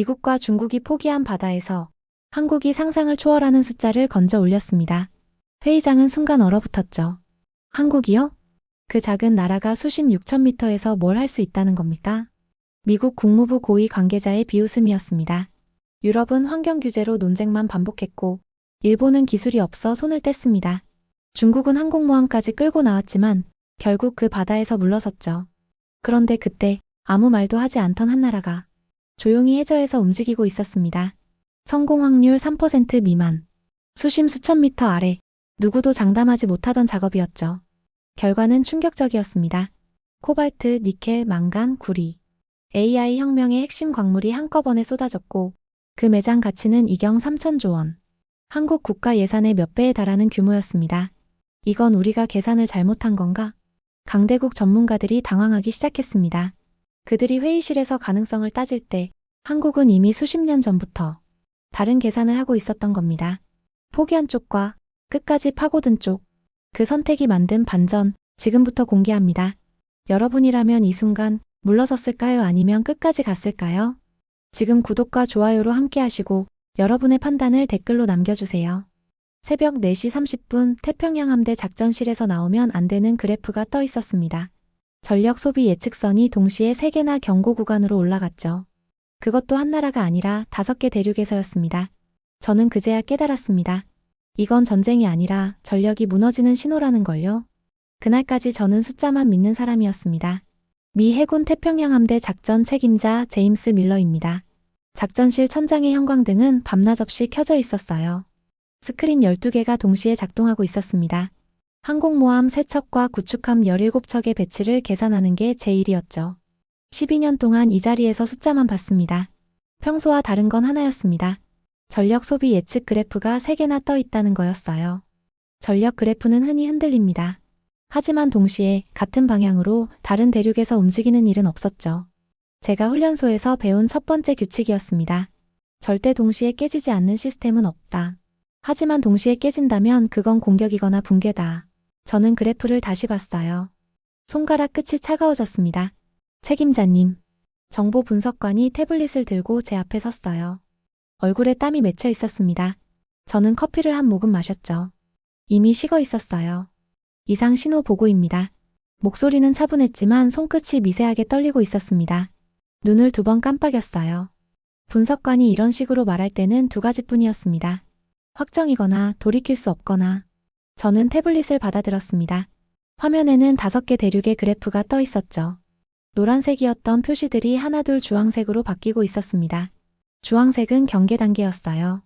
미국과 중국이 포기한 바다에서 한국이 상상을 초월하는 숫자를 건져 올렸습니다. 회의장은 순간 얼어붙었죠. 한국이요? 그 작은 나라가 수십 6천 미터에서 뭘 할 수 있다는 겁니까? 미국 국무부 고위 관계자의 비웃음이었습니다. 유럽은 환경 규제로 논쟁만 반복했고 일본은 기술이 없어 손을 뗐습니다. 중국은 항공모함까지 끌고 나왔지만 결국 그 바다에서 물러섰죠. 그런데 그때 아무 말도 하지 않던 한 나라가 조용히 해저에서 움직이고 있었습니다. 성공 확률 3% 미만. 수심 수천 미터 아래. 누구도 장담하지 못하던 작업이었죠. 결과는 충격적이었습니다. 코발트, 니켈, 망간, 구리. AI 혁명의 핵심 광물이 한꺼번에 쏟아졌고 그 매장 가치는 이경 3천조 원. 한국 국가 예산의 몇 배에 달하는 규모였습니다. 이건 우리가 계산을 잘못한 건가? 강대국 전문가들이 당황하기 시작했습니다. 그들이 회의실에서 가능성을 따질 때 한국은 이미 수십 년 전부터 다른 계산을 하고 있었던 겁니다. 포기한 쪽과 끝까지 파고든 쪽, 그 선택이 만든 반전, 지금부터 공개합니다. 여러분이라면 이 순간 물러섰을까요? 아니면 끝까지 갔을까요? 지금 구독과 좋아요로 함께 하시고 여러분의 판단을 댓글로 남겨주세요. 새벽 4시 30분 태평양 함대 작전실에서 나오면 안 되는 그래프가 떠 있었습니다. 전력 소비 예측선이 동시에 3개나 경고 구간으로 올라갔죠. 그것도 한 나라가 아니라 5개 대륙에서였습니다. 저는 그제야 깨달았습니다. 이건 전쟁이 아니라 전력이 무너지는 신호라는 걸요. 그날까지 저는 숫자만 믿는 사람이었습니다. 미 해군 태평양 함대 작전 책임자 제임스 밀러입니다. 작전실 천장의 형광등은 밤낮 없이 켜져 있었어요. 스크린 12개가 동시에 작동하고 있었습니다. 항공모함 3척과 구축함 17척의 배치를 계산하는 게 제 일이었죠. 12년 동안 이 자리에서 숫자만 봤습니다. 평소와 다른 건 하나였습니다. 전력 소비 예측 그래프가 3개나 떠 있다는 거였어요. 전력 그래프는 흔히 흔들립니다. 하지만 동시에 같은 방향으로 다른 대륙에서 움직이는 일은 없었죠. 제가 훈련소에서 배운 첫 번째 규칙이었습니다. 절대 동시에 깨지지 않는 시스템은 없다. 하지만 동시에 깨진다면 그건 공격이거나 붕괴다. 저는 그래프를 다시 봤어요. 손가락 끝이 차가워졌습니다. 책임자님. 정보 분석관이 태블릿을 들고 제 앞에 섰어요. 얼굴에 땀이 맺혀 있었습니다. 저는 커피를 한 모금 마셨죠. 이미 식어 있었어요. 이상 신호 보고입니다. 목소리는 차분했지만 손끝이 미세하게 떨리고 있었습니다. 눈을 2번 깜빡였어요. 분석관이 이런 식으로 말할 때는 2가지뿐이었습니다. 확정이거나 돌이킬 수 없거나. 저는 태블릿을 받아들었습니다. 화면에는 5개 대륙의 그래프가 떠 있었죠. 노란색이었던 표시들이 하나둘 주황색으로 바뀌고 있었습니다. 주황색은 경계 단계였어요.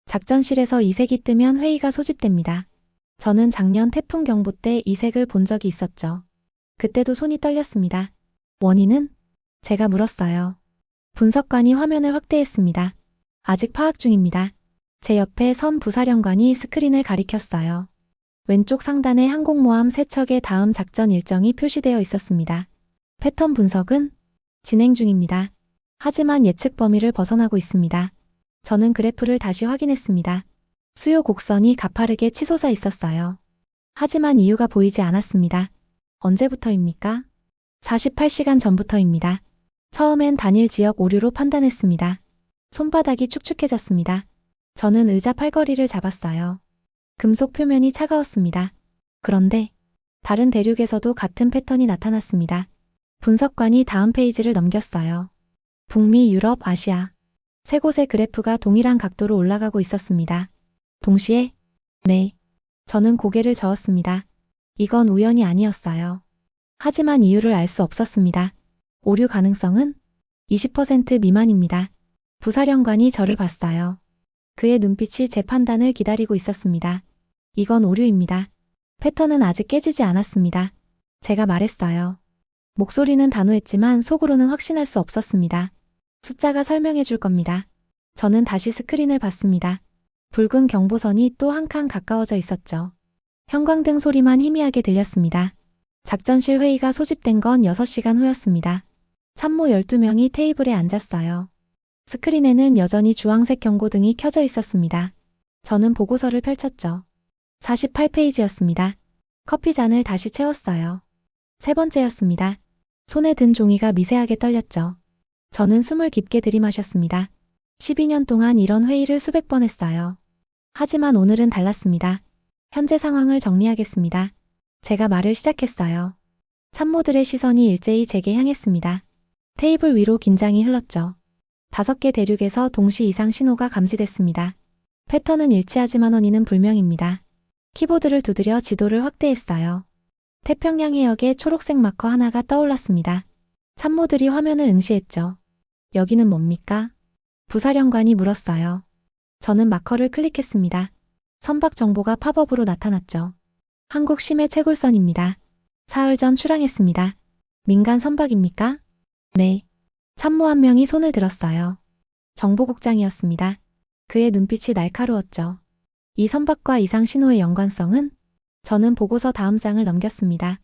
작전실에서 이 색이 뜨면 회의가 소집됩니다. 저는 작년 태풍 경보 때 이 색을 본 적이 있었죠. 그때도 손이 떨렸습니다. 원인은? 제가 물었어요. 분석관이 화면을 확대했습니다. 아직 파악 중입니다. 제 옆에 선 부사령관이 스크린을 가리켰어요. 왼쪽 상단에 항공모함 3척의 다음 작전 일정이 표시되어 있었습니다. 패턴 분석은? 진행 중입니다. 하지만 예측 범위를 벗어나고 있습니다. 저는 그래프를 다시 확인했습니다. 수요 곡선이 가파르게 치솟아 있었어요. 하지만 이유가 보이지 않았습니다. 언제부터입니까? 48시간 전부터입니다. 처음엔 단일 지역 오류로 판단했습니다. 손바닥이 축축해졌습니다. 저는 의자 팔걸이를 잡았어요. 금속 표면이 차가웠습니다. 그런데 다른 대륙에서도 같은 패턴이 나타났습니다. 분석관이 다음 페이지를 넘겼어요. 북미, 유럽, 아시아. 3곳의 그래프가 동일한 각도로 올라가고 있었습니다. 동시에? 네. 저는 고개를 저었습니다. 이건 우연이 아니었어요. 하지만 이유를 알 수 없었습니다. 오류 가능성은? 20% 미만입니다. 부사령관이 저를 봤어요. 그의 눈빛이 제 판단을 기다리고 있었습니다. 이건 오류입니다. 패턴은 아직 깨지지 않았습니다. 제가 말했어요. 목소리는 단호했지만 속으로는 확신할 수 없었습니다. 숫자가 설명해 줄 겁니다. 저는 다시 스크린을 봤습니다. 붉은 경보선이 또 한 칸 가까워져 있었죠. 형광등 소리만 희미하게 들렸습니다. 작전실 회의가 소집된 건 6시간 후였습니다. 참모 12명이 테이블에 앉았어요. 스크린에는 여전히 주황색 경고등이 켜져 있었습니다. 저는 보고서를 펼쳤죠. 48페이지였습니다. 커피잔을 다시 채웠어요. 3번째였습니다. 손에 든 종이가 미세하게 떨렸죠. 저는 숨을 깊게 들이마셨습니다. 12년 동안 이런 회의를 수백 번 했어요. 하지만 오늘은 달랐습니다. 현재 상황을 정리하겠습니다. 제가 말을 시작했어요. 참모들의 시선이 일제히 제게 향했습니다. 테이블 위로 긴장이 흘렀죠. 5개 대륙에서 동시 이상 신호가 감지됐습니다. 패턴은 일치하지만 원인은 불명입니다. 키보드를 두드려 지도를 확대했어요. 태평양 해역에 초록색 마커 하나가 떠올랐습니다. 참모들이 화면을 응시했죠. 여기는 뭡니까? 부사령관이 물었어요. 저는 마커를 클릭했습니다. 선박 정보가 팝업으로 나타났죠. 한국 심해 채굴선입니다. 사흘 전 출항했습니다. 민간 선박입니까? 네. 참모 한 명이 손을 들었어요. 정보국장이었습니다. 그의 눈빛이 날카로웠죠. 이 선박과 이상 신호의 연관성은? 저는 보고서 다음 장을 넘겼습니다.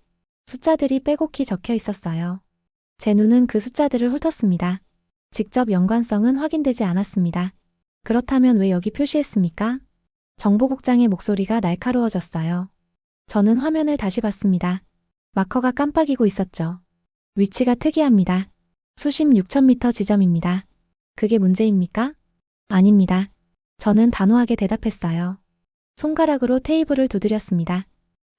숫자들이 빼곡히 적혀 있었어요. 제 눈은 그 숫자들을 훑었습니다. 직접 연관성은 확인되지 않았습니다. 그렇다면 왜 여기 표시했습니까? 정보국장의 목소리가 날카로워졌어요. 저는 화면을 다시 봤습니다. 마커가 깜빡이고 있었죠. 위치가 특이합니다. 수심 6,000m 지점입니다. 그게 문제입니까? 아닙니다. 저는 단호하게 대답했어요. 손가락으로 테이블을 두드렸습니다.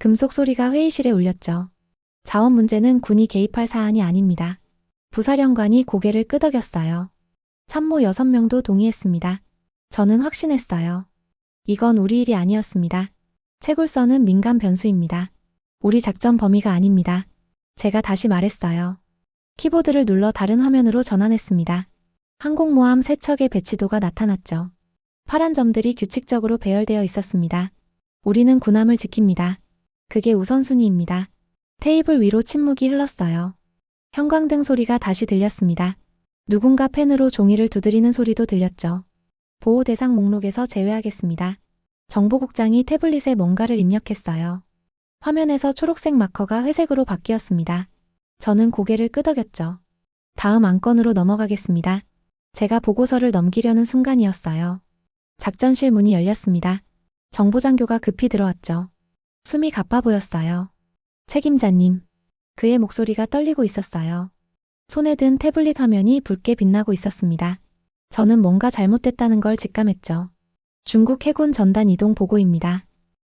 금속 소리가 회의실에 울렸죠. 자원 문제는 군이 개입할 사안이 아닙니다. 부사령관이 고개를 끄덕였어요. 참모 6명도 동의했습니다. 저는 확신했어요. 이건 우리 일이 아니었습니다. 채굴선은 민간 변수입니다. 우리 작전 범위가 아닙니다. 제가 다시 말했어요. 키보드를 눌러 다른 화면으로 전환했습니다. 항공모함 3척의 배치도가 나타났죠. 파란 점들이 규칙적으로 배열되어 있었습니다. 우리는 군함을 지킵니다. 그게 우선순위입니다. 테이블 위로 침묵이 흘렀어요. 형광등 소리가 다시 들렸습니다. 누군가 펜으로 종이를 두드리는 소리도 들렸죠. 보호 대상 목록에서 제외하겠습니다. 정보국장이 태블릿에 뭔가를 입력했어요. 화면에서 초록색 마커가 회색으로 바뀌었습니다. 저는 고개를 끄덕였죠. 다음 안건으로 넘어가겠습니다. 제가 보고서를 넘기려는 순간이었어요. 작전실 문이 열렸습니다. 정보장교가 급히 들어왔죠. 숨이 가빠 보였어요. 책임자님. 그의 목소리가 떨리고 있었어요. 손에 든 태블릿 화면이 붉게 빛나고 있었습니다. 저는 뭔가 잘못됐다는 걸 직감했죠. 중국 해군 전단 이동 보고입니다.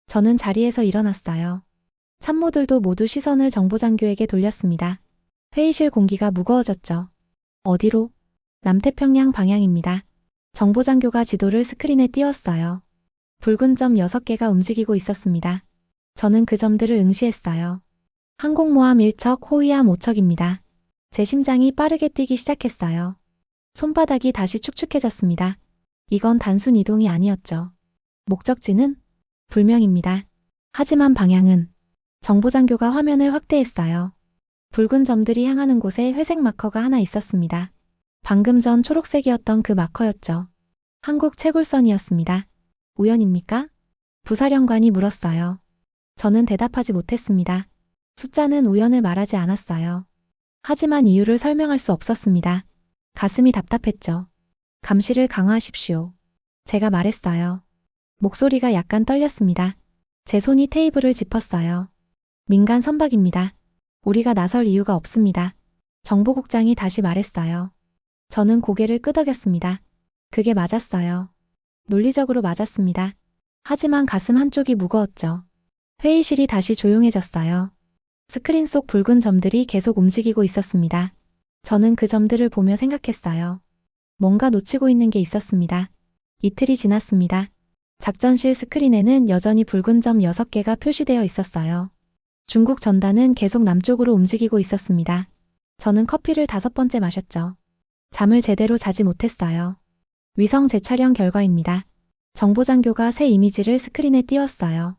저는 자리에서 일어났어요. 참모들도 모두 시선을 정보장교에게 돌렸습니다. 회의실 공기가 무거워졌죠. 어디로? 남태평양 방향입니다. 정보장교가 지도를 스크린에 띄웠어요. 붉은 점 6개가 움직이고 있었습니다. 저는 그 점들을 응시했어요. 항공모함 1척, 호위함 5척입니다. 제 심장이 빠르게 뛰기 시작했어요. 손바닥이 다시 축축해졌습니다. 이건 단순 이동이 아니었죠. 목적지는? 불명입니다. 하지만 방향은? 정보장교가 화면을 확대했어요. 붉은 점들이 향하는 곳에 회색 마커가 하나 있었습니다. 방금 전 초록색이었던 그 마커였죠. 한국 채굴선이었습니다. 우연입니까? 부사령관이 물었어요. 저는 대답하지 못했습니다. 숫자는 우연을 말하지 않았어요. 하지만 이유를 설명할 수 없었습니다. 가슴이 답답했죠. 감시를 강화하십시오. 제가 말했어요. 목소리가 약간 떨렸습니다. 제 손이 테이블을 짚었어요. 민간 선박입니다. 우리가 나설 이유가 없습니다. 정보국장이 다시 말했어요. 저는 고개를 끄덕였습니다. 그게 맞았어요. 논리적으로 맞았습니다. 하지만 가슴 한쪽이 무거웠죠. 회의실이 다시 조용해졌어요. 스크린 속 붉은 점들이 계속 움직이고 있었습니다. 저는 그 점들을 보며 생각했어요. 뭔가 놓치고 있는 게 있었습니다. 이틀이 지났습니다. 작전실 스크린에는 여전히 붉은 점 6개가 표시되어 있었어요. 중국 전단은 계속 남쪽으로 움직이고 있었습니다. 저는 커피를 5번째 마셨죠. 잠을 제대로 자지 못했어요. 위성 재촬영 결과입니다. 정보장교가 새 이미지를 스크린에 띄웠어요.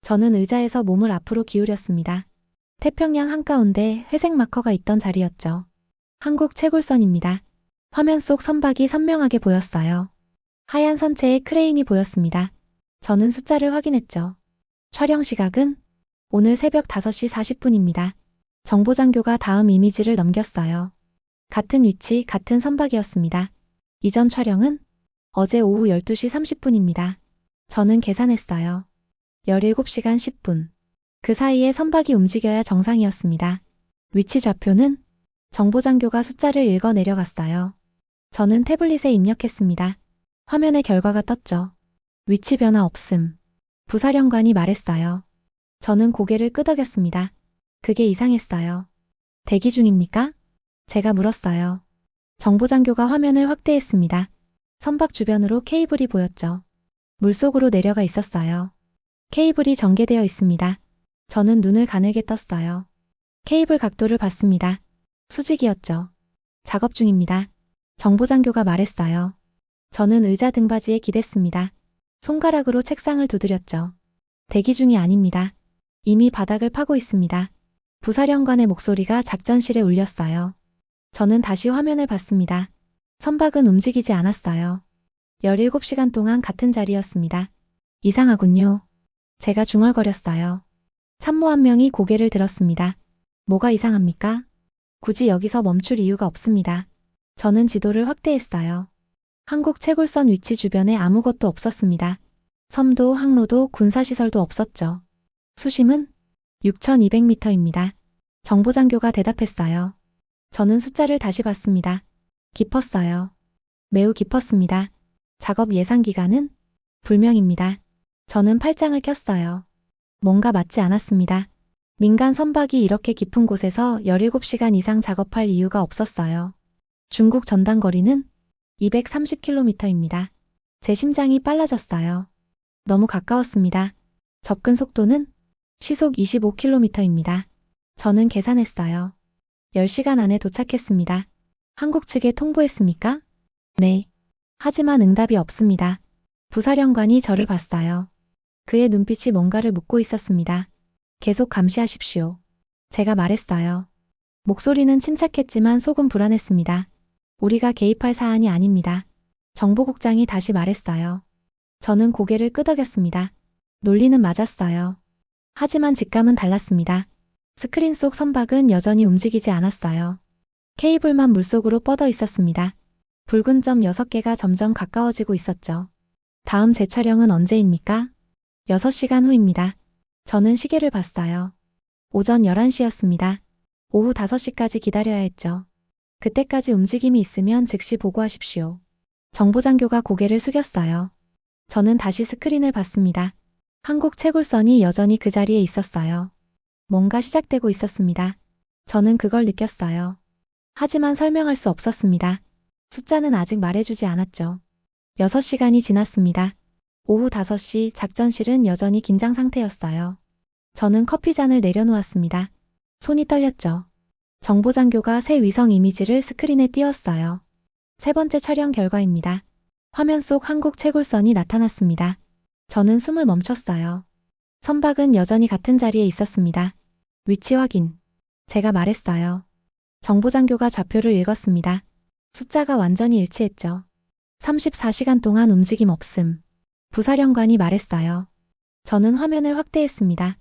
저는 의자에서 몸을 앞으로 기울였습니다. 태평양 한가운데 회색 마커가 있던 자리였죠. 한국 채굴선입니다. 화면 속 선박이 선명하게 보였어요. 하얀 선체에 크레인이 보였습니다. 저는 숫자를 확인했죠. 촬영 시각은 오늘 새벽 5시 40분입니다. 정보장교가 다음 이미지를 넘겼어요. 같은 위치, 같은 선박이었습니다. 이전 촬영은 어제 오후 12시 30분입니다. 저는 계산했어요. 17시간 10분. 그 사이에 선박이 움직여야 정상이었습니다. 위치 좌표는 정보장교가 숫자를 읽어 내려갔어요. 저는 태블릿에 입력했습니다. 화면에 결과가 떴죠. 위치 변화 없음. 부사령관이 말했어요. 저는 고개를 끄덕였습니다. 그게 이상했어요. 대기 중입니까? 제가 물었어요. 정보장교가 화면을 확대했습니다. 선박 주변으로 케이블이 보였죠. 물속으로 내려가 있었어요. 케이블이 전개되어 있습니다. 저는 눈을 가늘게 떴어요. 케이블 각도를 봤습니다. 수직이었죠. 작업 중입니다. 정보장교가 말했어요. 저는 의자 등받이에 기댔습니다. 손가락으로 책상을 두드렸죠. 대기 중이 아닙니다. 이미 바닥을 파고 있습니다. 부사령관의 목소리가 작전실에 울렸어요. 저는 다시 화면을 봤습니다. 선박은 움직이지 않았어요. 17시간 동안 같은 자리였습니다. 이상하군요. 제가 중얼거렸어요. 참모 한 명이 고개를 들었습니다. 뭐가 이상합니까? 굳이 여기서 멈출 이유가 없습니다. 저는 지도를 확대했어요. 한국 채굴선 위치 주변에 아무것도 없었습니다. 섬도 항로도 군사시설도 없었죠. 수심은 6,200m입니다. 정보장교가 대답했어요. 저는 숫자를 다시 봤습니다. 깊었어요. 매우 깊었습니다. 작업 예상 기간은 불명입니다. 저는 팔짱을 꼈어요. 뭔가 맞지 않았습니다. 민간 선박이 이렇게 깊은 곳에서 17시간 이상 작업할 이유가 없었어요. 중국 전단 거리는 230km입니다. 제 심장이 빨라졌어요. 너무 가까웠습니다. 접근 속도는 시속 25km입니다. 저는 계산했어요. 10시간 안에 도착했습니다. 한국 측에 통보했습니까? 네. 하지만 응답이 없습니다. 부사령관이 저를 봤어요. 그의 눈빛이 뭔가를 묻고 있었습니다. 계속 감시하십시오. 제가 말했어요. 목소리는 침착했지만 속은 불안했습니다. 우리가 개입할 사안이 아닙니다. 정보국장이 다시 말했어요. 저는 고개를 끄덕였습니다. 논리는 맞았어요. 하지만 직감은 달랐습니다. 스크린 속 선박은 여전히 움직이지 않았어요. 케이블만 물속으로 뻗어 있었습니다. 붉은 점 6개가 점점 가까워지고 있었죠. 다음 재촬영은 언제입니까? 6시간 후입니다. 저는 시계를 봤어요. 오전 11시였습니다. 오후 5시까지 기다려야 했죠. 그때까지 움직임이 있으면 즉시 보고하십시오. 정보장교가 고개를 숙였어요. 저는 다시 스크린을 봤습니다. 한국 채굴선이 여전히 그 자리에 있었어요. 뭔가 시작되고 있었습니다. 저는 그걸 느꼈어요. 하지만 설명할 수 없었습니다. 숫자는 아직 말해주지 않았죠. 6시간이 지났습니다. 오후 5시 작전실은 여전히 긴장 상태였어요. 저는 커피잔을 내려놓았습니다. 손이 떨렸죠. 정보장교가 새 위성 이미지를 스크린에 띄웠어요. 세 번째 촬영 결과입니다. 화면 속 한국 채굴선이 나타났습니다. 저는 숨을 멈췄어요. 선박은 여전히 같은 자리에 있었습니다. 위치 확인. 제가 말했어요. 정보장교가 좌표를 읽었습니다. 숫자가 완전히 일치했죠. 34시간 동안 움직임 없음. 부사령관이 말했어요. 저는 화면을 확대했습니다.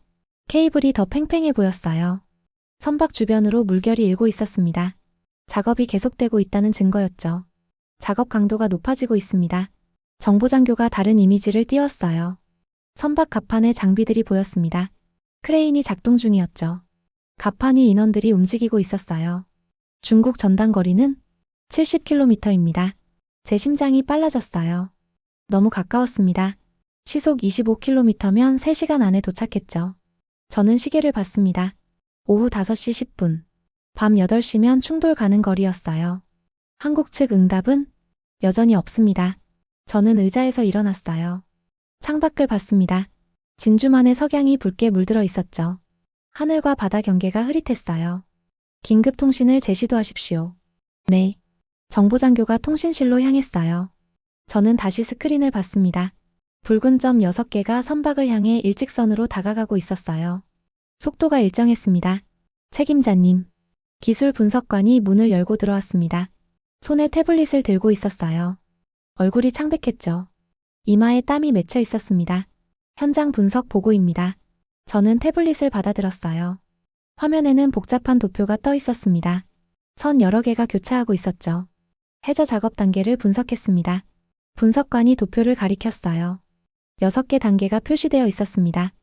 케이블이 더 팽팽해 보였어요. 선박 주변으로 물결이 일고 있었습니다. 작업이 계속되고 있다는 증거였죠. 작업 강도가 높아지고 있습니다. 정보장교가 다른 이미지를 띄웠어요. 선박 갑판에 장비들이 보였습니다. 크레인이 작동 중이었죠. 갑판 위 인원들이 움직이고 있었어요. 중국 전단 거리는 70km입니다. 제 심장이 빨라졌어요. 너무 가까웠습니다. 시속 25km면 3시간 안에 도착했죠. 저는 시계를 봤습니다. 오후 5시 10분. 밤 8시면 충돌 가는 거리였어요. 한국 측 응답은 여전히 없습니다. 저는 의자에서 일어났어요. 창밖을 봤습니다. 진주만의 석양이 붉게 물들어 있었죠. 하늘과 바다 경계가 흐릿했어요. 긴급 통신을 제시도하십시오. 네. 정보장교가 통신실로 향했어요. 저는 다시 스크린을 봤습니다. 붉은 점 6개가 선박을 향해 일직선으로 다가가고 있었어요. 속도가 일정했습니다. 책임자님. 기술 분석관이 문을 열고 들어왔습니다. 손에 태블릿을 들고 있었어요. 얼굴이 창백했죠. 이마에 땀이 맺혀 있었습니다. 현장 분석 보고입니다. 저는 태블릿을 받아들었어요. 화면에는 복잡한 도표가 떠 있었습니다. 선 여러 개가 교차하고 있었죠. 해저 작업 단계를 분석했습니다. 분석관이 도표를 가리켰어요. 6개 단계가 표시되어 있었습니다.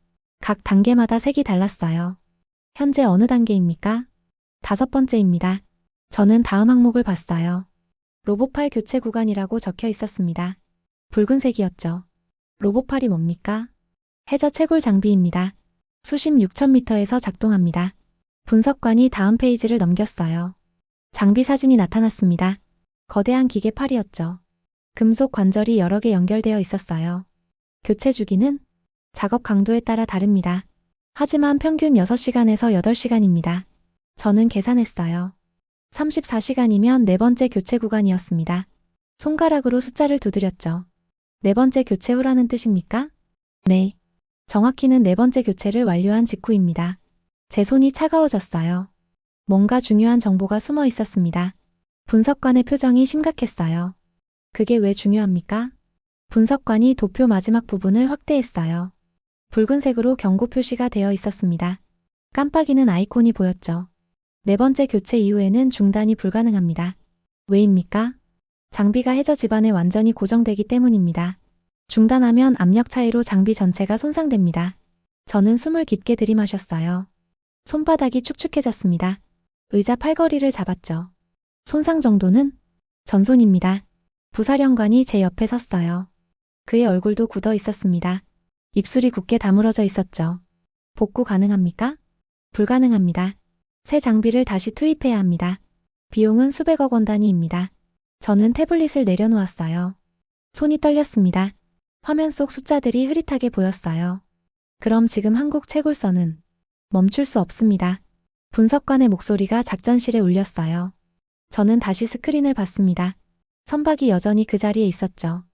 각 단계마다 색이 달랐어요. 현재 어느 단계입니까? 5번째입니다. 저는 다음 항목을 봤어요. 로봇팔 교체 구간이라고 적혀 있었습니다. 붉은색이었죠. 로봇팔이 뭡니까? 해저 채굴 장비입니다. 수심 6,000m에서 작동합니다. 분석관이 다음 페이지를 넘겼어요. 장비 사진이 나타났습니다. 거대한 기계팔이었죠. 금속 관절이 여러 개 연결되어 있었어요. 교체 주기는 작업 강도에 따라 다릅니다. 하지만 평균 6시간에서 8시간입니다. 저는 계산했어요. 34시간이면 네 번째 교체 구간이었습니다. 손가락으로 숫자를 두드렸죠. 네 번째 교체 후라는 뜻입니까? 네. 정확히는 네 번째 교체를 완료한 직후입니다. 제 손이 차가워졌어요. 뭔가 중요한 정보가 숨어 있었습니다. 분석관의 표정이 심각했어요. 그게 왜 중요합니까? 분석관이 도표 마지막 부분을 확대했어요. 붉은색으로 경고 표시가 되어 있었습니다. 깜빡이는 아이콘이 보였죠. 네 번째 교체 이후에는 중단이 불가능합니다. 왜입니까? 장비가 해저 지반에 완전히 고정되기 때문입니다. 중단하면 압력 차이로 장비 전체가 손상됩니다. 저는 숨을 깊게 들이마셨어요. 손바닥이 축축해졌습니다. 의자 팔걸이를 잡았죠. 손상 정도는 전손입니다. 부사령관이 제 옆에 섰어요. 그의 얼굴도 굳어 있었습니다. 입술이 굳게 다물어져 있었죠. 복구 가능합니까? 불가능합니다. 새 장비를 다시 투입해야 합니다. 비용은 수백억 원 단위입니다. 저는 태블릿을 내려놓았어요. 손이 떨렸습니다. 화면 속 숫자들이 흐릿하게 보였어요. 그럼 지금 한국 채굴선은 멈출 수 없습니다. 분석관의 목소리가 작전실에 울렸어요. 저는 다시 스크린을 봤습니다. 선박이 여전히 그 자리에 있었죠.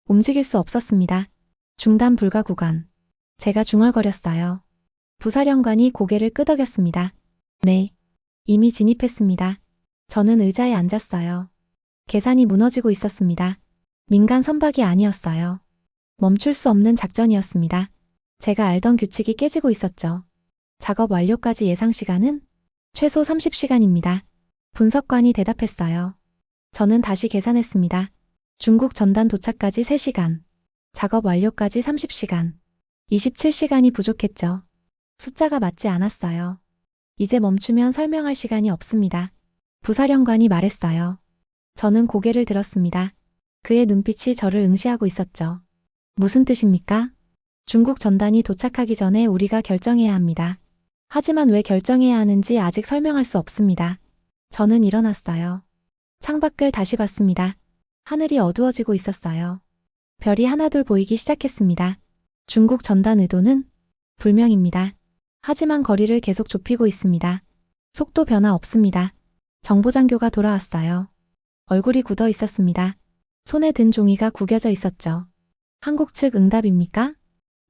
움직일 수 없었습니다. 중단 불가 구간. 제가 중얼거렸어요. 부사령관이 고개를 끄덕였습니다. 네. 이미 진입했습니다. 저는 의자에 앉았어요. 계산이 무너지고 있었습니다. 민간 선박이 아니었어요. 멈출 수 없는 작전이었습니다. 제가 알던 규칙이 깨지고 있었죠. 작업 완료까지 예상 시간은 최소 30시간입니다. 분석관이 대답했어요. 저는 다시 계산했습니다. 중국 전단 도착까지 3시간. 작업 완료까지 30시간. 27시간이 부족했죠. 숫자가 맞지 않았어요. 이제 멈추면 설명할 시간이 없습니다. 부사령관이 말했어요. 저는 고개를 들었습니다. 그의 눈빛이 저를 응시하고 있었죠. 무슨 뜻입니까? 중국 전단이 도착하기 전에 우리가 결정해야 합니다. 하지만 왜 결정해야 하는지 아직 설명할 수 없습니다. 저는 일어났어요. 창밖을 다시 봤습니다. 하늘이 어두워지고 있었어요. 별이 하나둘 보이기 시작했습니다. 중국 전단 의도는 불명입니다. 하지만 거리를 계속 좁히고 있습니다. 속도 변화 없습니다. 정보장교가 돌아왔어요. 얼굴이 굳어 있었습니다. 손에 든 종이가 구겨져 있었죠. 한국 측 응답입니까?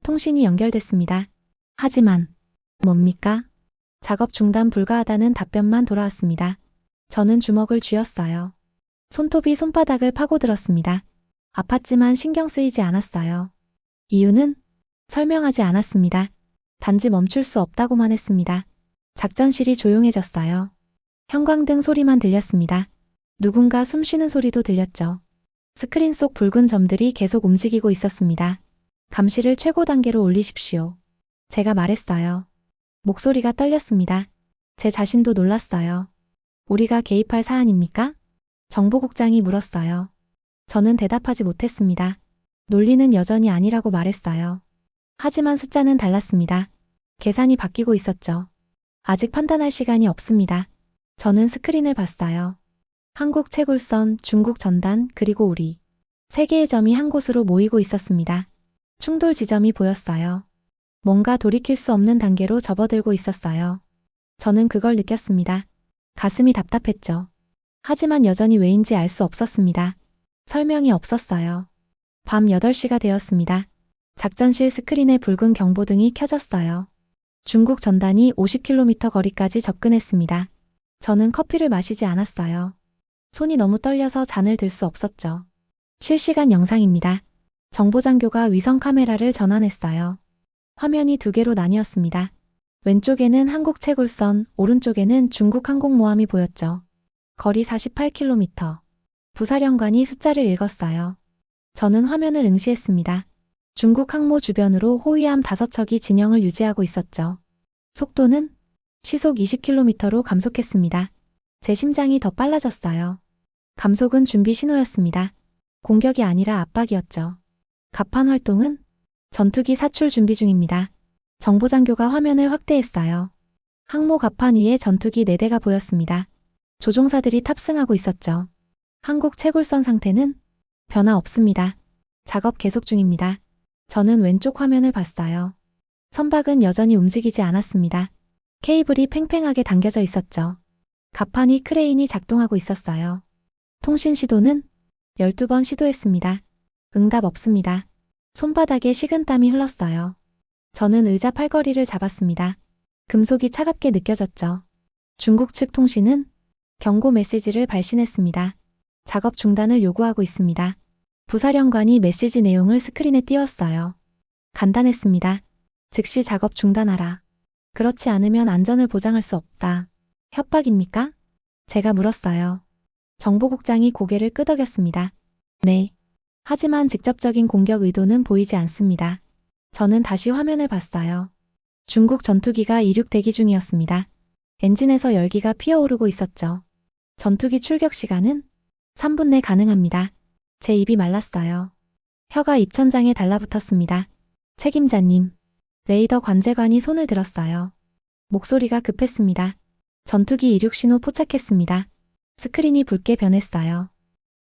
통신이 연결됐습니다. 하지만 뭡니까? 작업 중단 불가하다는 답변만 돌아왔습니다. 저는 주먹을 쥐었어요. 손톱이 손바닥을 파고들었습니다. 아팠지만 신경 쓰이지 않았어요. 이유는 설명하지 않았습니다. 단지 멈출 수 없다고만 했습니다. 작전실이 조용해졌어요. 형광등 소리만 들렸습니다. 누군가 숨 쉬는 소리도 들렸죠. 스크린 속 붉은 점들이 계속 움직이고 있었습니다. 감시를 최고 단계로 올리십시오. 제가 말했어요. 목소리가 떨렸습니다. 제 자신도 놀랐어요. 우리가 개입할 사안입니까? 정보국장이 물었어요. 저는 대답하지 못했습니다. 논리는 여전히 아니라고 말했어요. 하지만 숫자는 달랐습니다. 계산이 바뀌고 있었죠. 아직 판단할 시간이 없습니다. 저는 스크린을 봤어요. 한국 채굴선, 중국 전단, 그리고 우리. 세 개의 점이 한 곳으로 모이고 있었습니다. 충돌 지점이 보였어요. 뭔가 돌이킬 수 없는 단계로 접어들고 있었어요. 저는 그걸 느꼈습니다. 가슴이 답답했죠. 하지만 여전히 왜인지 알 수 없었습니다. 설명이 없었어요. 밤 8시가 되었습니다. 작전실 스크린에 붉은 경보등이 켜졌어요. 중국 전단이 50km 거리까지 접근했습니다. 저는 커피를 마시지 않았어요. 손이 너무 떨려서 잔을 들 수 없었죠. 실시간 영상입니다. 정보장교가 위성 카메라를 전환했어요. 화면이 두 개로 나뉘었습니다. 왼쪽에는 한국 채굴선, 오른쪽에는 중국 항공모함이 보였죠. 거리 48km. 부사령관이 숫자를 읽었어요. 저는 화면을 응시했습니다. 중국 항모 주변으로 호위함 5척이 진영을 유지하고 있었죠. 속도는 시속 20km로 감속했습니다. 제 심장이 더 빨라졌어요. 감속은 준비 신호였습니다. 공격이 아니라 압박이었죠. 갑판 활동은 전투기 사출 준비 중입니다. 정보장교가 화면을 확대했어요. 항모 갑판 위에 전투기 4대가 보였습니다. 조종사들이 탑승하고 있었죠. 한국 채굴선 상태는 변화 없습니다. 작업 계속 중입니다. 저는 왼쪽 화면을 봤어요. 선박은 여전히 움직이지 않았습니다. 케이블이 팽팽하게 당겨져 있었죠. 갑판 위 크레인이 작동하고 있었어요. 통신 시도는 12번 시도했습니다. 응답 없습니다. 손바닥에 식은땀이 흘렀어요. 저는 의자 팔걸이를 잡았습니다. 금속이 차갑게 느껴졌죠. 중국 측 통신은 경고 메시지를 발신했습니다. 작업 중단을 요구하고 있습니다. 부사령관이 메시지 내용을 스크린에 띄웠어요. 간단했습니다. 즉시 작업 중단하라. 그렇지 않으면 안전을 보장할 수 없다. 협박입니까? 제가 물었어요. 정보국장이 고개를 끄덕였습니다. 네. 하지만 직접적인 공격 의도는 보이지 않습니다. 저는 다시 화면을 봤어요. 중국 전투기가 이륙 대기 중이었습니다. 엔진에서 열기가 피어오르고 있었죠. 전투기 출격 시간은 3분 내 가능합니다. 제 입이 말랐어요. 혀가 입천장에 달라붙었습니다. 책임자님. 레이더 관제관이 손을 들었어요. 목소리가 급했습니다. 전투기 이륙 신호 포착했습니다. 스크린이 붉게 변했어요.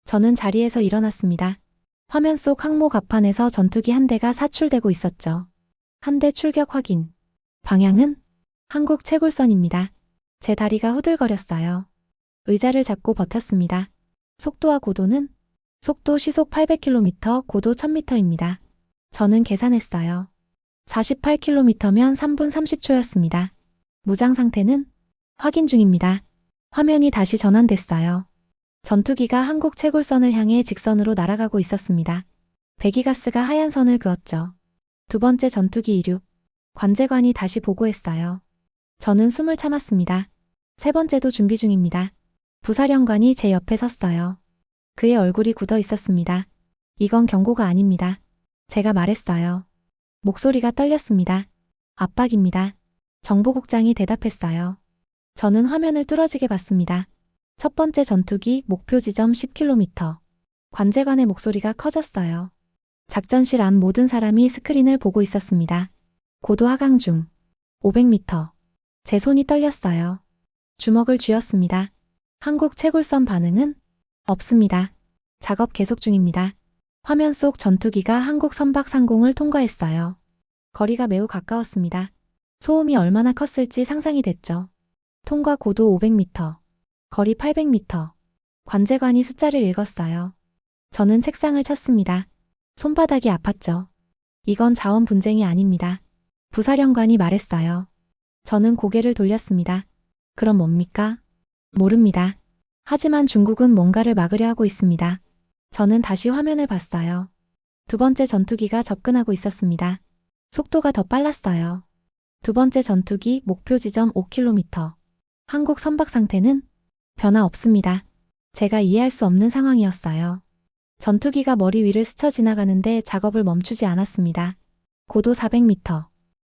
저는 자리에서 일어났습니다. 화면 속 항모 갑판에서 전투기 한 대가 사출되고 있었죠. 한 대 출격 확인. 방향은 한국 채굴선입니다. 제 다리가 후들거렸어요. 의자를 잡고 버텼습니다. 속도와 고도는 속도 시속 800km, 고도 1000m입니다. 저는 계산했어요. 48km면 3분 30초였습니다. 무장 상태는 확인 중입니다. 화면이 다시 전환됐어요. 전투기가 한국 채굴선을 향해 직선으로 날아가고 있었습니다. 배기가스가 하얀 선을 그었죠. 두 번째 전투기 이륙. 관제관이 다시 보고했어요. 저는 숨을 참았습니다. 세 번째도 준비 중입니다. 부사령관이 제 옆에 섰어요. 그의 얼굴이 굳어 있었습니다. 이건 경고가 아닙니다. 제가 말했어요. 목소리가 떨렸습니다. 압박입니다. 정보국장이 대답했어요. 저는 화면을 뚫어지게 봤습니다. 첫 번째 전투기 목표 지점 10km. 관제관의 목소리가 커졌어요. 작전실 안 모든 사람이 스크린을 보고 있었습니다. 고도 하강 중. 500m. 제 손이 떨렸어요. 주먹을 쥐었습니다. 한국 채굴선 반응은 없습니다. 작업 계속 중입니다. 화면 속 전투기가 한국 선박 상공을 통과했어요. 거리가 매우 가까웠습니다. 소음이 얼마나 컸을지 상상이 됐죠. 통과 고도 500m. 거리 800m. 관제관이 숫자를 읽었어요. 저는 책상을 쳤습니다. 손바닥이 아팠죠. 이건 자원 분쟁이 아닙니다. 부사령관이 말했어요. 저는 고개를 돌렸습니다. 그럼 뭡니까? 모릅니다. 하지만 중국은 뭔가를 막으려 하고 있습니다. 저는 다시 화면을 봤어요. 두 번째 전투기가 접근하고 있었습니다. 속도가 더 빨랐어요. 두 번째 전투기 목표 지점 5km. 한국 선박 상태는 변화 없습니다. 제가 이해할 수 없는 상황이었어요. 전투기가 머리 위를 스쳐 지나가는데 작업을 멈추지 않았습니다. 고도 400m.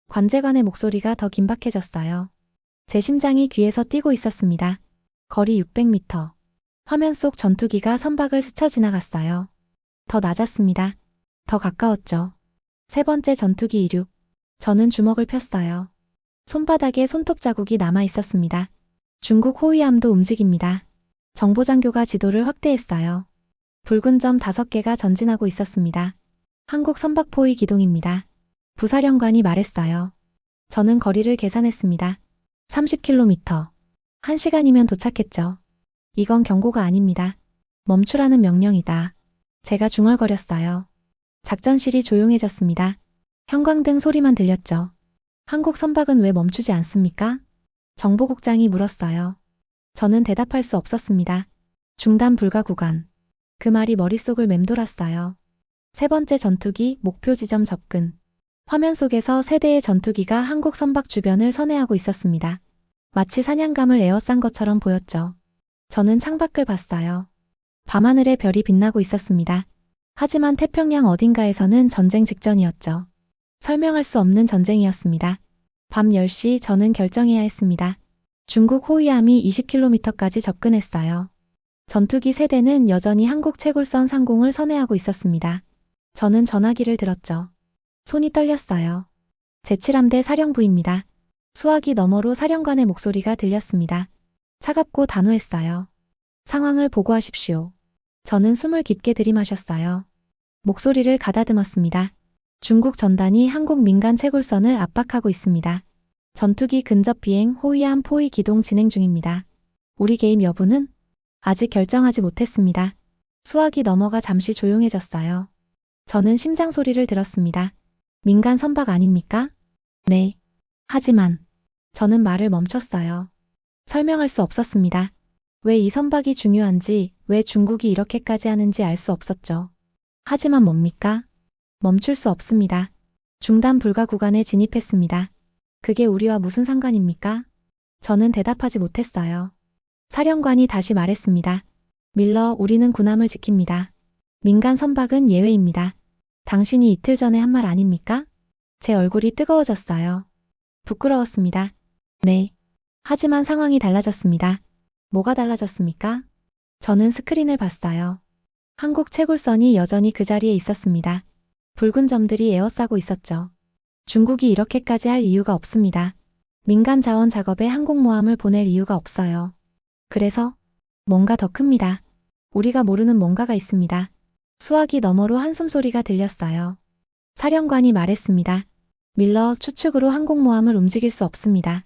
관제관의 목소리가 더 긴박해졌어요. 제 심장이 귀에서 뛰고 있었습니다. 거리 600m. 화면 속 전투기가 선박을 스쳐 지나갔어요. 더 낮았습니다. 더 가까웠죠. 세 번째 전투기 이륙. 저는 주먹을 폈어요. 손바닥에 손톱 자국이 남아 있었습니다. 중국 호위함도 움직입니다. 정보장교가 지도를 확대했어요. 붉은 점 5개가 전진하고 있었습니다. 한국 선박포위 기동입니다. 부사령관이 말했어요. 저는 거리를 계산했습니다. 30km. 1시간이면 도착했죠. 이건 경고가 아닙니다. 멈추라는 명령이다. 제가 중얼거렸어요. 작전실이 조용해졌습니다. 형광등 소리만 들렸죠. 한국 선박은 왜 멈추지 않습니까? 정보국장이 물었어요. 저는 대답할 수 없었습니다. 중단 불가 구간. 그 말이 머릿속을 맴돌았어요. 세 번째 전투기 목표 지점 접근. 화면 속에서 세 대의 전투기가 한국 선박 주변을 선회하고 있었습니다. 마치 사냥감을 에워싼 것처럼 보였죠. 저는 창밖을 봤어요. 밤하늘에 별이 빛나고 있었습니다. 하지만 태평양 어딘가에서는 전쟁 직전이었죠. 설명할 수 없는 전쟁이었습니다. 밤 10시 저는 결정해야 했습니다. 중국 호위함이 20km까지 접근했어요. 전투기 세대는 여전히 한국 채굴선 상공을 선회하고 있었습니다. 저는 전화기를 들었죠. 손이 떨렸어요. 제7함대 사령부입니다. 수화기 너머로 사령관의 목소리가 들렸습니다. 차갑고 단호했어요. 상황을 보고하십시오. 저는 숨을 깊게 들이마셨어요. 목소리를 가다듬었습니다. 중국 전단이 한국 민간 채굴선을 압박하고 있습니다. 전투기 근접 비행 호위함 포위 기동 진행 중입니다. 우리 개입 여부는 아직 결정하지 못했습니다. 수화기 너머가 잠시 조용해졌어요. 저는 심장 소리를 들었습니다. 민간 선박 아닙니까? 네. 하지만 저는 말을 멈췄어요. 설명할 수 없었습니다. 왜 이 선박이 중요한지, 왜 중국이 이렇게까지 하는지 알 수 없었죠. 하지만 뭡니까? 멈출 수 없습니다. 중단 불가 구간에 진입했습니다. 그게 우리와 무슨 상관입니까? 저는 대답하지 못했어요. 사령관이 다시 말했습니다. 밀러, 우리는 군함을 지킵니다. 민간 선박은 예외입니다. 당신이 이틀 전에 한 말 아닙니까? 제 얼굴이 뜨거워졌어요. 부끄러웠습니다. 네. 하지만 상황이 달라졌습니다. 뭐가 달라졌습니까? 저는 스크린을 봤어요. 한국 채굴선이 여전히 그 자리에 있었습니다. 붉은 점들이 에워싸고 있었죠. 중국이 이렇게까지 할 이유가 없습니다. 민간 자원 작업에 항공모함을 보낼 이유가 없어요. 그래서 뭔가 더 큽니다. 우리가 모르는 뭔가가 있습니다. 수화기 너머로 한숨소리가 들렸어요. 사령관이 말했습니다. 밀러, 추측으로 항공모함을 움직일 수 없습니다.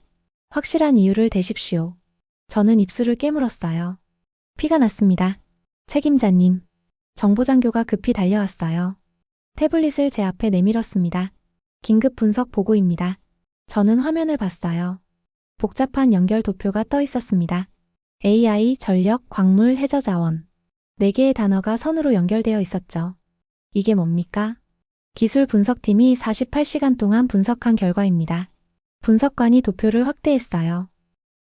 확실한 이유를 대십시오. 저는 입술을 깨물었어요. 피가 났습니다. 책임자님. 정보장교가 급히 달려왔어요. 태블릿을 제 앞에 내밀었습니다. 긴급 분석 보고입니다. 저는 화면을 봤어요. 복잡한 연결 도표가 떠 있었습니다. AI, 전력, 광물, 해저자원. 4개의 단어가 선으로 연결되어 있었죠. 이게 뭡니까? 기술 분석팀이 48시간 동안 분석한 결과입니다. 분석관이 도표를 확대했어요.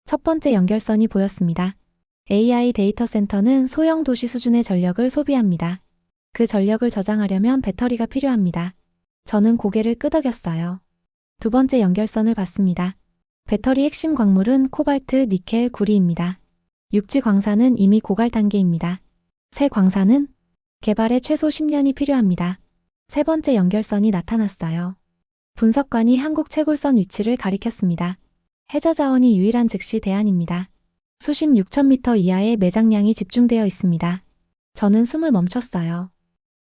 첫 번째 연결선이 보였습니다. AI 데이터 센터는 소형 도시 수준의 전력을 소비합니다. 그 전력을 저장하려면 배터리가 필요합니다. 저는 고개를 끄덕였어요. 두 번째 연결선을 봤습니다. 배터리 핵심 광물은 코발트, 니켈, 구리입니다. 육지 광산은 이미 고갈 단계입니다. 새 광산은 개발에 최소 10년이 필요합니다. 세 번째 연결선이 나타났어요. 분석관이 한국 채굴선 위치를 가리켰습니다. 해저자원이 유일한 즉시 대안입니다. 수심 6,000m 이하의 매장량이 집중되어 있습니다. 저는 숨을 멈췄어요.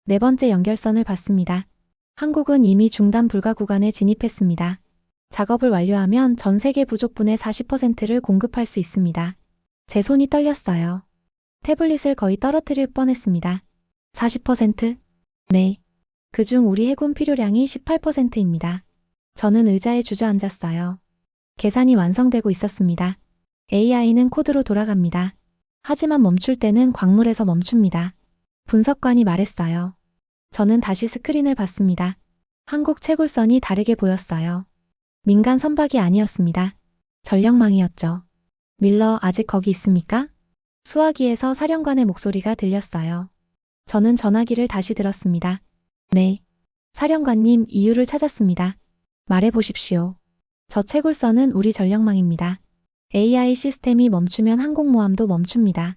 네 번째 연결선을 봤습니다. 한국은 이미 중단 불가 구간에 진입했습니다. 작업을 완료하면 전 세계 부족분의 40%를 공급할 수 있습니다. 제 손이 떨렸어요. 태블릿을 거의 떨어뜨릴 뻔했습니다. 40%? 네. 그중 우리 해군 필요량이 18%입니다. 저는 의자에 주저앉았어요. 계산이 완성되고 있었습니다. AI는 코드로 돌아갑니다. 하지만 멈출 때는 광물에서 멈춥니다. 분석관이 말했어요. 저는 다시 스크린을 봤습니다. 한국 채굴선이 다르게 보였어요. 민간 선박이 아니었습니다. 전력망이었죠. 밀러, 아직 거기 있습니까? 수화기에서 사령관의 목소리가 들렸어요. 저는 전화기를 다시 들었습니다. 네. 사령관님, 이유를 찾았습니다. 말해보십시오. 저 채굴선은 우리 전력망입니다. AI 시스템이 멈추면 항공모함도 멈춥니다.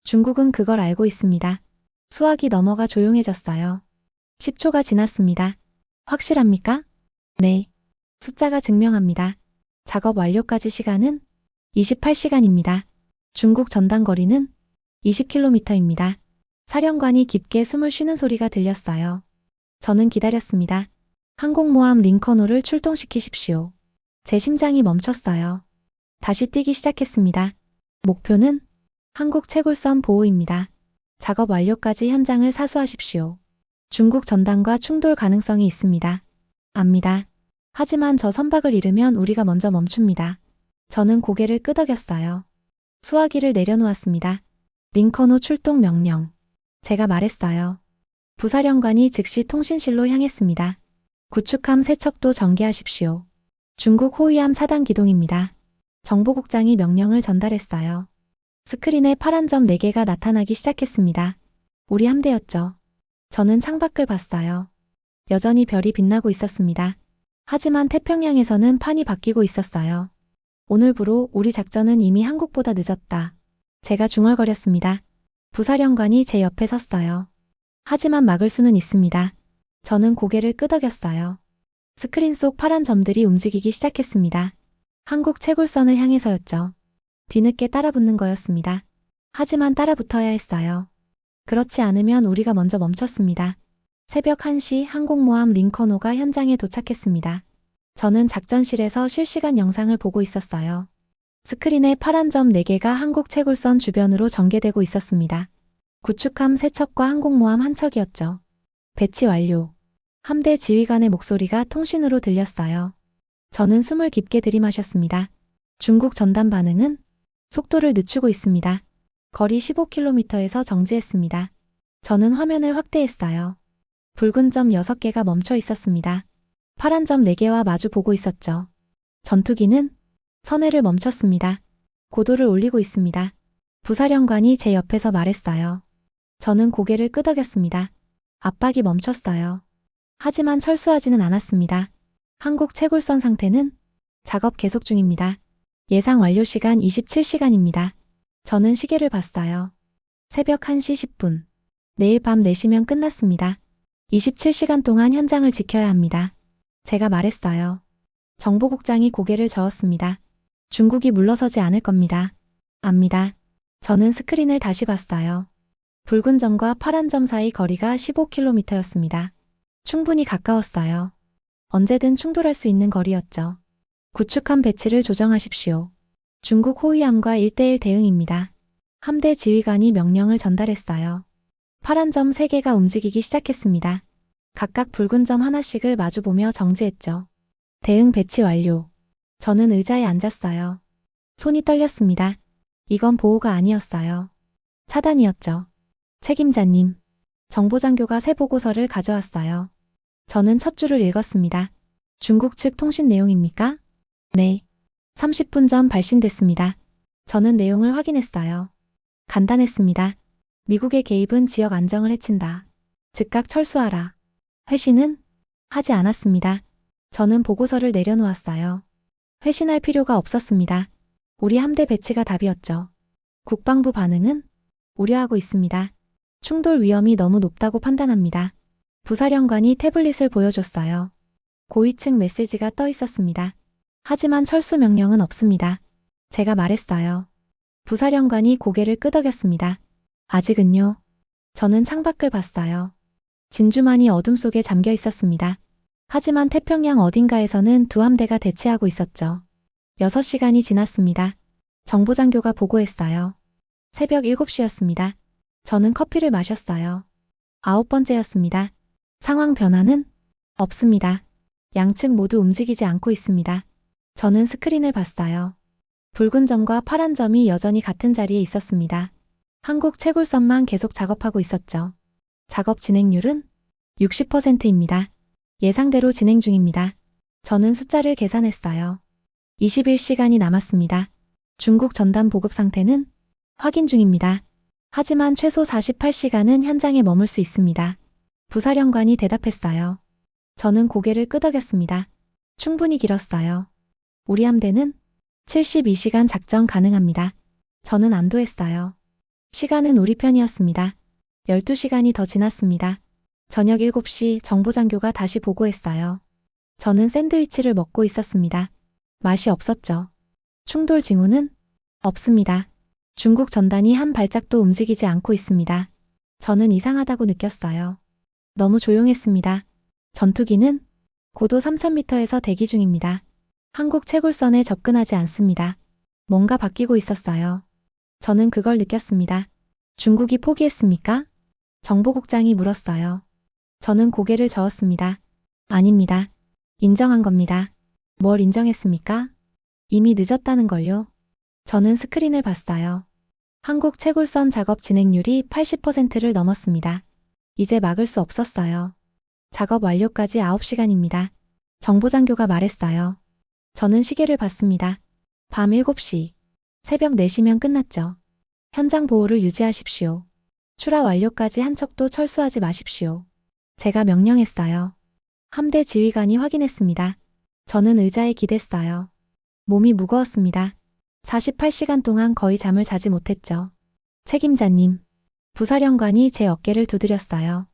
중국은 그걸 알고 있습니다. 수화기 너머가 조용해졌어요. 10초가 지났습니다. 확실합니까? 네. 숫자가 증명합니다. 작업 완료까지 시간은 28시간입니다. 중국 전단 거리는 20km입니다. 사령관이 깊게 숨을 쉬는 소리가 들렸어요. 저는 기다렸습니다. 항공모함 링컨호를 출동시키십시오. 제 심장이 멈췄어요. 다시 뛰기 시작했습니다. 목표는 한국 채굴선 보호입니다. 작업 완료까지 현장을 사수하십시오. 중국 전단과 충돌 가능성이 있습니다. 압니다. 하지만 저 선박을 잃으면 우리가 먼저 멈춥니다. 저는 고개를 끄덕였어요. 수화기를 내려놓았습니다. 링컨호 출동 명령. 제가 말했어요. 부사령관이 즉시 통신실로 향했습니다. 구축함 세척도 전개하십시오. 중국 호위함 차단 기동입니다. 정보국장이 명령을 전달했어요. 스크린에 파란 점 4개가 나타나기 시작했습니다. 우리 함대였죠. 저는 창밖을 봤어요. 여전히 별이 빛나고 있었습니다. 하지만 태평양에서는 판이 바뀌고 있었어요. 오늘부로 우리 작전은 이미 한국보다 늦었다. 제가 중얼거렸습니다. 부사령관이 제 옆에 섰어요. 하지만 막을 수는 있습니다. 저는 고개를 끄덕였어요. 스크린 속 파란 점들이 움직이기 시작했습니다. 한국 채굴선을 향해서였죠. 뒤늦게 따라붙는 거였습니다. 하지만 따라붙어야 했어요. 그렇지 않으면 우리가 먼저 멈췄습니다. 새벽 1시 항공모함 링컨호가 현장에 도착했습니다. 저는 작전실에서 실시간 영상을 보고 있었어요. 스크린에 파란 점 4개가 한국 채굴선 주변으로 전개되고 있었습니다. 구축함 3척과 항공모함 1척이었죠. 배치 완료. 함대 지휘관의 목소리가 통신으로 들렸어요. 저는 숨을 깊게 들이마셨습니다. 중국 전단 반응은 속도를 늦추고 있습니다. 거리 15km에서 정지했습니다. 저는 화면을 확대했어요. 붉은 점 6개가 멈춰 있었습니다. 파란 점 4개와 마주 보고 있었죠. 전투기는 선회를 멈췄습니다. 고도를 올리고 있습니다. 부사령관이 제 옆에서 말했어요. 저는 고개를 끄덕였습니다. 압박이 멈췄어요. 하지만 철수하지는 않았습니다. 한국 채굴선 상태는 작업 계속 중입니다. 예상 완료 시간 27시간입니다. 저는 시계를 봤어요. 새벽 1시 10분. 내일 밤 4시면 끝났습니다. 27시간 동안 현장을 지켜야 합니다. 제가 말했어요. 정보국장이 고개를 저었습니다. 중국이 물러서지 않을 겁니다. 압니다. 저는 스크린을 다시 봤어요. 붉은 점과 파란 점 사이 거리가 15km였습니다. 충분히 가까웠어요. 언제든 충돌할 수 있는 거리였죠. 구축함 배치를 조정하십시오. 중국 호위함과 1대1 대응입니다. 함대 지휘관이 명령을 전달했어요. 파란 점 3개가 움직이기 시작했습니다. 각각 붉은 점 하나씩을 마주보며 정지했죠. 대응 배치 완료. 저는 의자에 앉았어요. 손이 떨렸습니다. 이건 보호가 아니었어요. 차단이었죠. 책임자님. 정보장교가 새 보고서를 가져왔어요. 저는 첫 줄을 읽었습니다. 중국 측 통신 내용입니까? 네. 30분 전 발신됐습니다. 저는 내용을 확인했어요. 간단했습니다. 미국의 개입은 지역 안정을 해친다. 즉각 철수하라. 회신은? 하지 않았습니다. 저는 보고서를 내려놓았어요. 회신할 필요가 없었습니다. 우리 함대 배치가 답이었죠. 국방부 반응은? 우려하고 있습니다. 충돌 위험이 너무 높다고 판단합니다. 부사령관이 태블릿을 보여줬어요. 고위층 메시지가 떠 있었습니다. 하지만 철수 명령은 없습니다. 제가 말했어요. 부사령관이 고개를 끄덕였습니다. 아직은요. 저는 창밖을 봤어요. 진주만이 어둠 속에 잠겨 있었습니다. 하지만 태평양 어딘가에서는 두 함대가 대치하고 있었죠. 6시간이 지났습니다. 정보장교가 보고했어요. 새벽 7시였습니다. 저는 커피를 마셨어요. 9번째였습니다. 상황 변화는? 없습니다. 양측 모두 움직이지 않고 있습니다. 저는 스크린을 봤어요. 붉은 점과 파란 점이 여전히 같은 자리에 있었습니다. 한국 채굴선만 계속 작업하고 있었죠. 작업 진행률은 60%입니다. 예상대로 진행 중입니다. 저는 숫자를 계산했어요. 21시간이 남았습니다. 중국 전단 보급 상태는 확인 중입니다. 하지만 최소 48시간은 현장에 머물 수 있습니다. 부사령관이 대답했어요. 저는 고개를 끄덕였습니다. 충분히 길었어요. 우리 함대는 72시간 작전 가능합니다. 저는 안도했어요. 시간은 우리 편이었습니다. 12시간이 더 지났습니다. 저녁 7시 정보장교가 다시 보고했어요. 저는 샌드위치를 먹고 있었습니다. 맛이 없었죠. 충돌 징후는? 없습니다. 중국 전단이 한 발짝도 움직이지 않고 있습니다. 저는 이상하다고 느꼈어요. 너무 조용했습니다. 전투기는 고도 3000m에서 대기 중입니다. 한국 채굴선에 접근하지 않습니다. 뭔가 바뀌고 있었어요. 저는 그걸 느꼈습니다. 중국이 포기했습니까? 정보국장이 물었어요. 저는 고개를 저었습니다. 아닙니다. 인정한 겁니다. 뭘 인정했습니까? 이미 늦었다는 걸요. 저는 스크린을 봤어요. 한국 채굴선 작업 진행률이 80%를 넘었습니다. 이제 막을 수 없었어요. 작업 완료까지 9시간입니다. 정보장교가 말했어요. 저는 시계를 봤습니다. 밤 7시. 새벽 4시면 끝났죠. 현장 보호를 유지하십시오. 출하 완료까지 한 척도 철수하지 마십시오. 제가 명령했어요. 함대 지휘관이 확인했습니다. 저는 의자에 기댔어요. 몸이 무거웠습니다. 48시간 동안 거의 잠을 자지 못했죠. 책임자님. 부사령관이 제 어깨를 두드렸어요.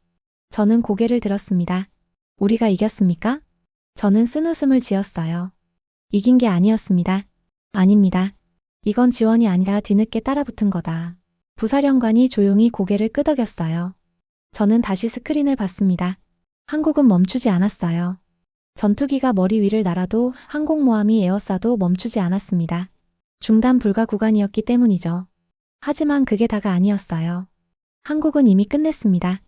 저는 고개를 들었습니다. 우리가 이겼습니까? 저는 쓴웃음을 지었어요. 이긴 게 아니었습니다. 아닙니다. 이건 지원이 아니라 뒤늦게 따라붙은 거다. 부사령관이 조용히 고개를 끄덕였어요. 저는 다시 스크린을 봤습니다. 한국은 멈추지 않았어요. 전투기가 머리 위를 날아도 항공모함이 에워싸도 멈추지 않았습니다. 중단 불가 구간이었기 때문이죠. 하지만 그게 다가 아니었어요. 한국은 이미 끝냈습니다.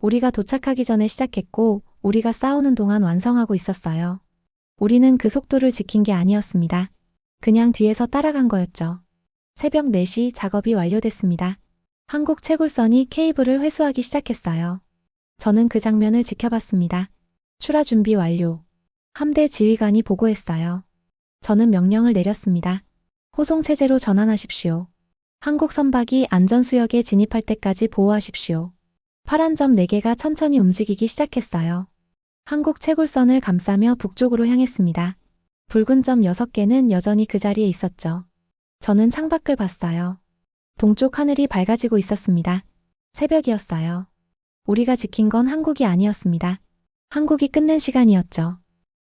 우리가 도착하기 전에 시작했고 우리가 싸우는 동안 완성하고 있었어요. 우리는 그 속도를 지킨 게 아니었습니다. 그냥 뒤에서 따라간 거였죠. 새벽 4시 작업이 완료됐습니다. 한국 채굴선이 케이블을 회수하기 시작했어요. 저는 그 장면을 지켜봤습니다. 출하 준비 완료. 함대 지휘관이 보고했어요. 저는 명령을 내렸습니다. 호송체제로 전환하십시오. 한국 선박이 안전수역에 진입할 때까지 보호하십시오. 파란 점 4개가 천천히 움직이기 시작했어요. 한국 채굴선을 감싸며 북쪽으로 향했습니다. 붉은 점 6개는 여전히 그 자리에 있었죠. 저는 창밖을 봤어요. 동쪽 하늘이 밝아지고 있었습니다. 새벽이었어요. 우리가 지킨 건 한국이 아니었습니다. 한국이 끝낸 시간이었죠.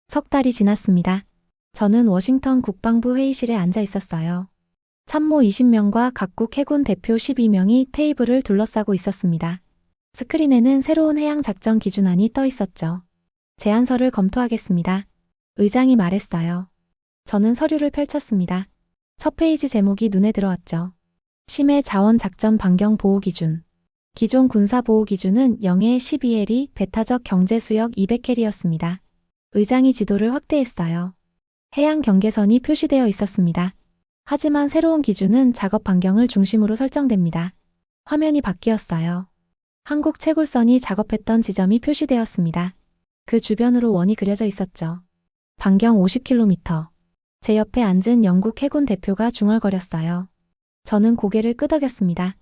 석 달이 지났습니다. 저는 워싱턴 국방부 회의실에 앉아 있었어요. 참모 20명과 각국 해군 대표 12명이 테이블을 둘러싸고 있었습니다. 스크린에는 새로운 해양 작전 기준안이 떠 있었죠. 제안서를 검토하겠습니다. 의장이 말했어요. 저는 서류를 펼쳤습니다. 첫 페이지 제목이 눈에 들어왔죠. 심해 자원 작전 반경 보호 기준. 기존 군사 보호 기준은 0에 12L이 배타적 경제 수역 200L이었습니다. 의장이 지도를 확대했어요. 해양 경계선이 표시되어 있었습니다. 하지만 새로운 기준은 작업 반경을 중심으로 설정됩니다. 화면이 바뀌었어요. 한국 채굴선이 작업했던 지점이 표시되었습니다. 그 주변으로 원이 그려져 있었죠. 반경 50km. 제 옆에 앉은 영국 해군 대표가 중얼거렸어요. 저는 고개를 끄덕였습니다.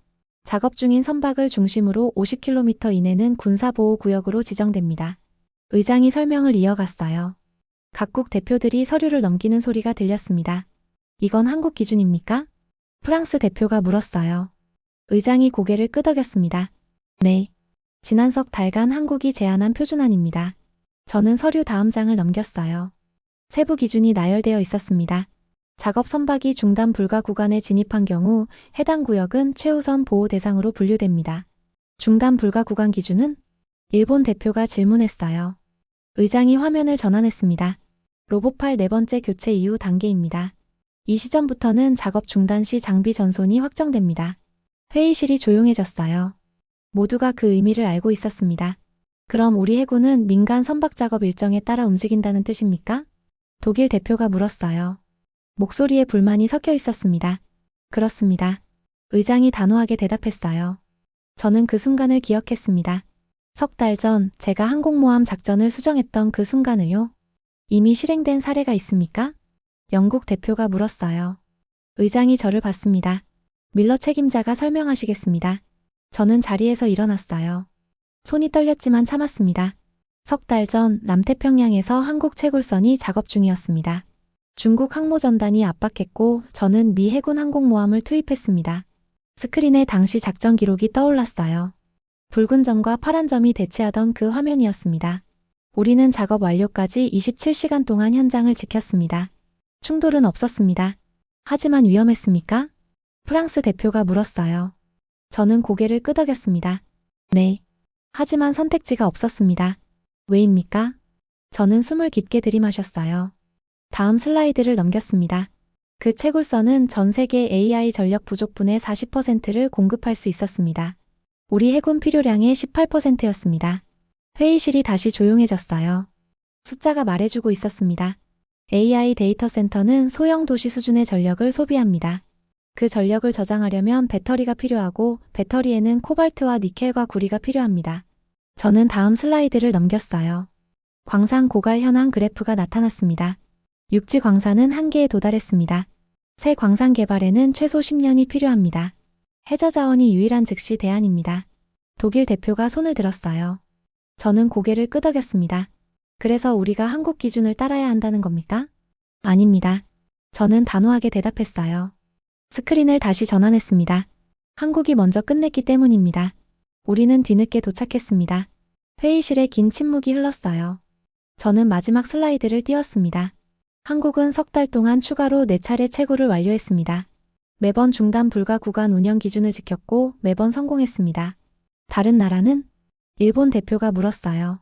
작업 중인 선박을 중심으로 50km 이내는 군사보호구역으로 지정됩니다. 의장이 설명을 이어갔어요. 각국 대표들이 서류를 넘기는 소리가 들렸습니다. 이건 한국 기준입니까? 프랑스 대표가 물었어요. 의장이 고개를 끄덕였습니다. 네. 지난 석 달간 한국이 제안한 표준안입니다. 저는 서류 다음 장을 넘겼어요. 세부 기준이 나열되어 있었습니다. 작업 선박이 중단 불가 구간에 진입한 경우 해당 구역은 최우선 보호 대상으로 분류됩니다. 중단 불가 구간 기준은? 일본 대표가 질문했어요. 의장이 화면을 전환했습니다. 로봇팔 4번째 교체 이후 단계입니다. 이 시점부터는 작업 중단 시 장비 전손이 확정됩니다. 회의실이 조용해졌어요. 모두가 그 의미를 알고 있었습니다. 그럼 우리 해군은 민간 선박 작업 일정에 따라 움직인다는 뜻입니까? 독일 대표가 물었어요. 목소리에 불만이 섞여 있었습니다. 그렇습니다. 의장이 단호하게 대답했어요. 저는 그 순간을 기억했습니다. 석 달 전 제가 항공모함 작전을 수정했던 그 순간을요. 이미 실행된 사례가 있습니까? 영국 대표가 물었어요. 의장이 저를 봤습니다. 밀러 책임자가 설명하시겠습니다. 저는 자리에서 일어났어요. 손이 떨렸지만 참았습니다. 석 달 전 남태평양에서 한국 채굴선이 작업 중이었습니다. 중국 항모전단이 압박했고 저는 미 해군 항공모함을 투입했습니다. 스크린에 당시 작전 기록이 떠올랐어요. 붉은 점과 파란 점이 대치하던 그 화면이었습니다. 우리는 작업 완료까지 27시간 동안 현장을 지켰습니다. 충돌은 없었습니다. 하지만 위험했습니까? 프랑스 대표가 물었어요. 저는 고개를 끄덕였습니다. 네. 하지만 선택지가 없었습니다. 왜입니까? 저는 숨을 깊게 들이마셨어요. 다음 슬라이드를 넘겼습니다. 그 채굴선은 전 세계 AI 전력 부족분의 40%를 공급할 수 있었습니다. 우리 해군 필요량의 18%였습니다. 회의실이 다시 조용해졌어요. 숫자가 말해주고 있었습니다. AI 데이터 센터는 소형 도시 수준의 전력을 소비합니다. 그 전력을 저장하려면 배터리가 필요하고 배터리에는 코발트와 니켈과 구리가 필요합니다. 저는 다음 슬라이드를 넘겼어요. 광산 고갈 현황 그래프가 나타났습니다. 육지 광산은 한계에 도달했습니다. 새 광산 개발에는 최소 10년이 필요합니다. 해저 자원이 유일한 즉시 대안입니다. 독일 대표가 손을 들었어요. 저는 고개를 끄덕였습니다. 그래서 우리가 한국 기준을 따라야 한다는 겁니까? 아닙니다. 저는 단호하게 대답했어요. 스크린을 다시 전환했습니다. 한국이 먼저 끝냈기 때문입니다. 우리는 뒤늦게 도착했습니다. 회의실에 긴 침묵이 흘렀어요. 저는 마지막 슬라이드를 띄웠습니다. 한국은 3달 동안 추가로 4차례 채굴을 완료했습니다. 매번 중단 불가 구간 운영 기준을 지켰고 매번 성공했습니다. 다른 나라는? 일본 대표가 물었어요.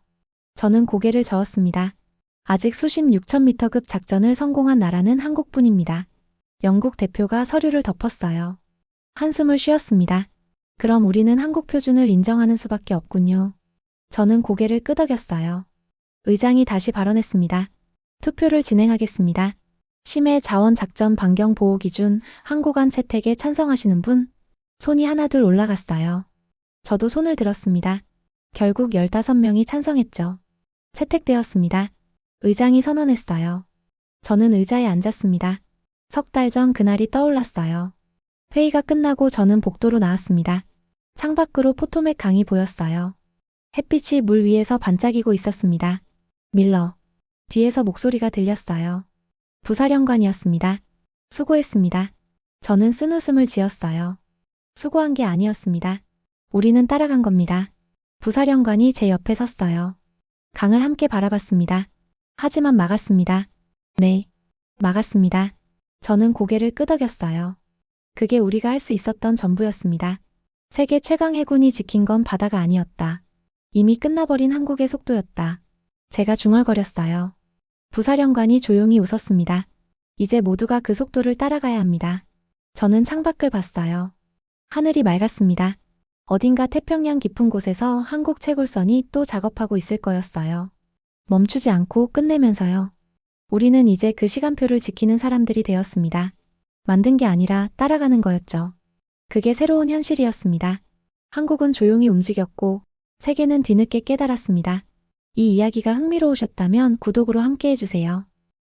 저는 고개를 저었습니다. 아직 수십 6,000m급 작전을 성공한 나라는 한국뿐입니다. 영국 대표가 서류를 덮었어요. 한숨을 쉬었습니다. 그럼 우리는 한국 표준을 인정하는 수밖에 없군요. 저는 고개를 끄덕였어요. 의장이 다시 발언했습니다. 투표를 진행하겠습니다. 심해 자원 작전 반경 보호 기준 한국안 채택에 찬성하시는 분? 손이 하나둘 올라갔어요. 저도 손을 들었습니다. 결국 15명이 찬성했죠. 채택되었습니다. 의장이 선언했어요. 저는 의자에 앉았습니다. 3달 전 그날이 떠올랐어요. 회의가 끝나고 저는 복도로 나왔습니다. 창밖으로 포토맥 강이 보였어요. 햇빛이 물 위에서 반짝이고 있었습니다. 밀러. 뒤에서 목소리가 들렸어요. 부사령관이었습니다. 수고했습니다. 저는 쓴웃음을 지었어요. 수고한 게 아니었습니다. 우리는 따라간 겁니다. 부사령관이 제 옆에 섰어요. 강을 함께 바라봤습니다. 하지만 막았습니다. 네, 막았습니다. 저는 고개를 끄덕였어요. 그게 우리가 할 수 있었던 전부였습니다. 세계 최강 해군이 지킨 건 바다가 아니었다. 이미 끝나버린 한국의 속도였다. 제가 중얼거렸어요. 부사령관이 조용히 웃었습니다. 이제 모두가 그 속도를 따라가야 합니다. 저는 창밖을 봤어요. 하늘이 맑았습니다. 어딘가 태평양 깊은 곳에서 한국 채굴선이 또 작업하고 있을 거였어요. 멈추지 않고 끝내면서요. 우리는 이제 그 시간표를 지키는 사람들이 되었습니다. 만든 게 아니라 따라가는 거였죠. 그게 새로운 현실이었습니다. 한국은 조용히 움직였고 세계는 뒤늦게 깨달았습니다. 이 이야기가 흥미로우셨다면 구독으로 함께 해주세요.